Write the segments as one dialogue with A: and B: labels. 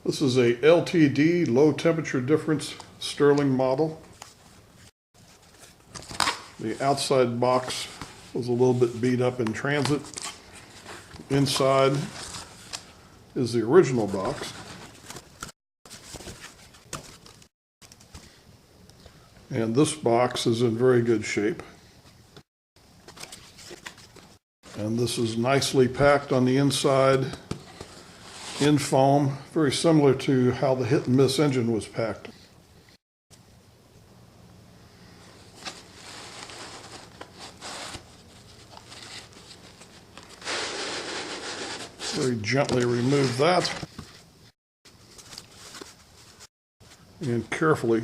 A: This is a LTD, low temperature difference Stirling model. The outside box was a little bit beat up in transit. Inside is the original box. And this box is in very good shape. And this is nicely packed on the inside in foam, very similar to how the Hit and Miss engine was packed. Very gently remove that and carefully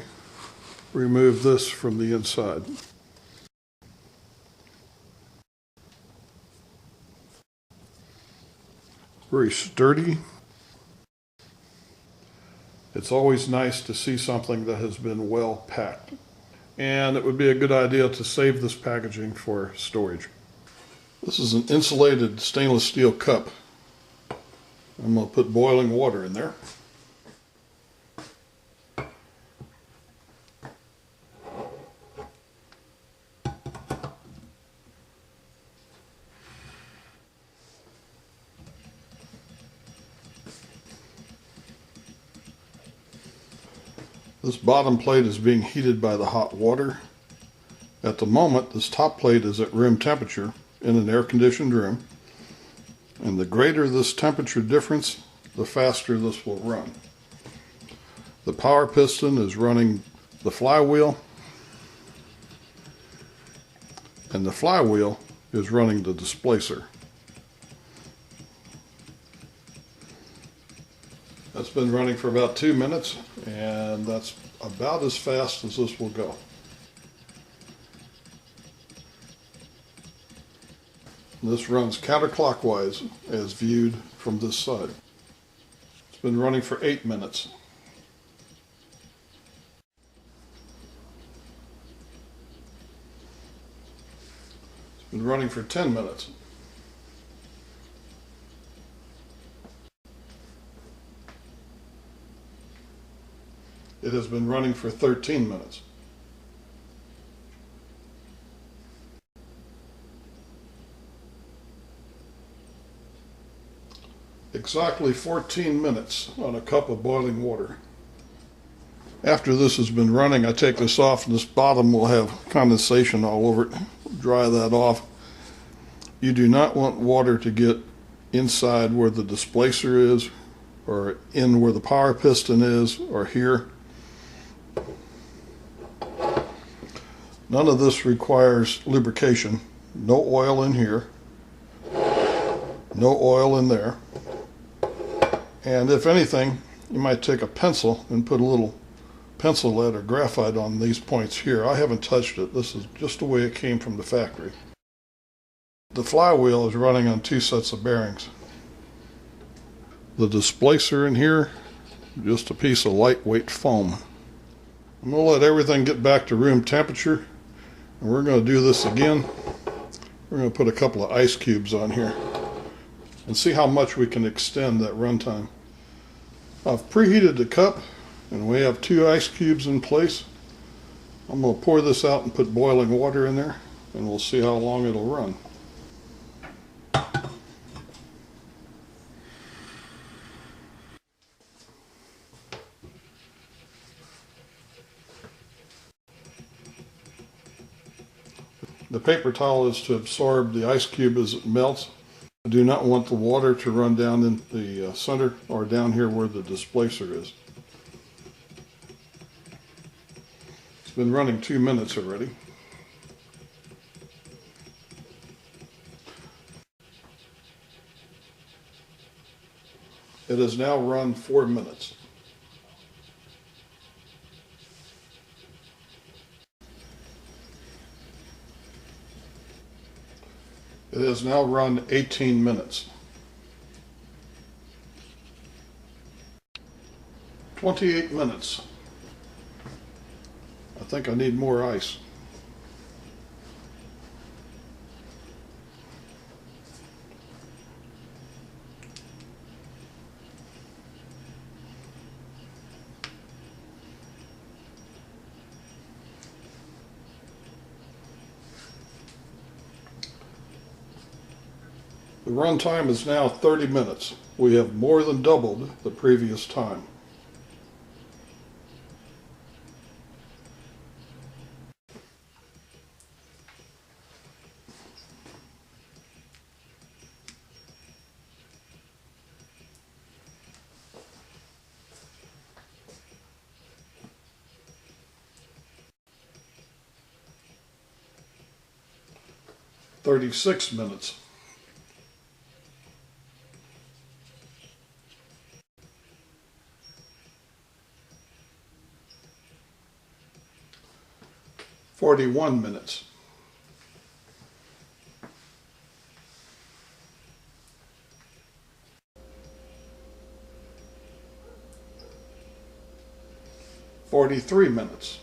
A: remove this from the inside. Very sturdy. It's always nice to see something that has been well packed. And it would be a good idea to save this packaging for storage. This is an insulated stainless steel cup. I'm going to put boiling water in there. This bottom plate is being heated by the hot water. At the moment, this top plate is at room temperature in an air-conditioned room. And the greater this temperature difference, the faster this will run. The power piston is running the flywheel, and the flywheel is running the displacer. That's been running for about 2 minutes, and that's about as fast as this will go. This runs counterclockwise as viewed from this side. It's been running for 8 minutes. It's been running for 10 minutes. It has been running for 13 minutes. Exactly 14 minutes on a cup of boiling water. After this has been running, I take this off, and this bottom will have condensation all over it. Dry that off. You do not want water to get inside where the displacer is, or in where the power piston is, or here. None of this requires lubrication. No oil in here. No oil in there. And if anything, you might take a pencil and put a little pencil lead or graphite on these points here. I haven't touched it. This is just the way it came from the factory. The flywheel is running on 2 sets of bearings. The displacer in here, just a piece of lightweight foam. I'm going to let everything get back to room temperature, and we're going to do this again. We're going to put a couple of ice cubes on here and see how much we can extend that runtime. I've preheated the cup, and we have 2 ice cubes in place. I'm going to pour this out and put boiling water in there, and we'll see how long it'll run. The paper towel is to absorb the ice cube as it melts. I do not want the water to run down in the center or down here where the displacer is. It's been running 2 minutes already. It has now run 4 minutes. It has now run 18 minutes. 28 minutes. I think I need more ice. The run time is now 30 minutes. We have more than doubled the previous time. "36 minutes. "41 minutes. "43 minutes.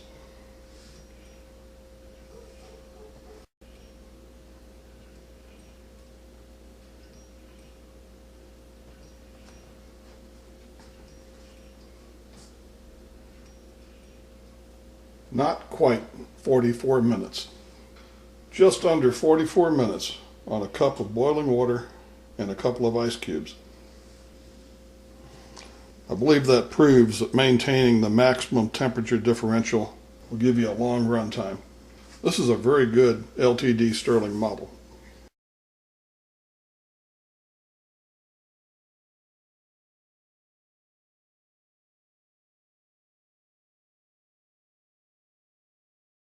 A: Not quite 44 minutes. Just under 44 minutes on a cup of boiling water and a couple of ice cubes. I believe that proves that maintaining the maximum temperature differential will give you a long run time. This is a very good LTD Stirling model.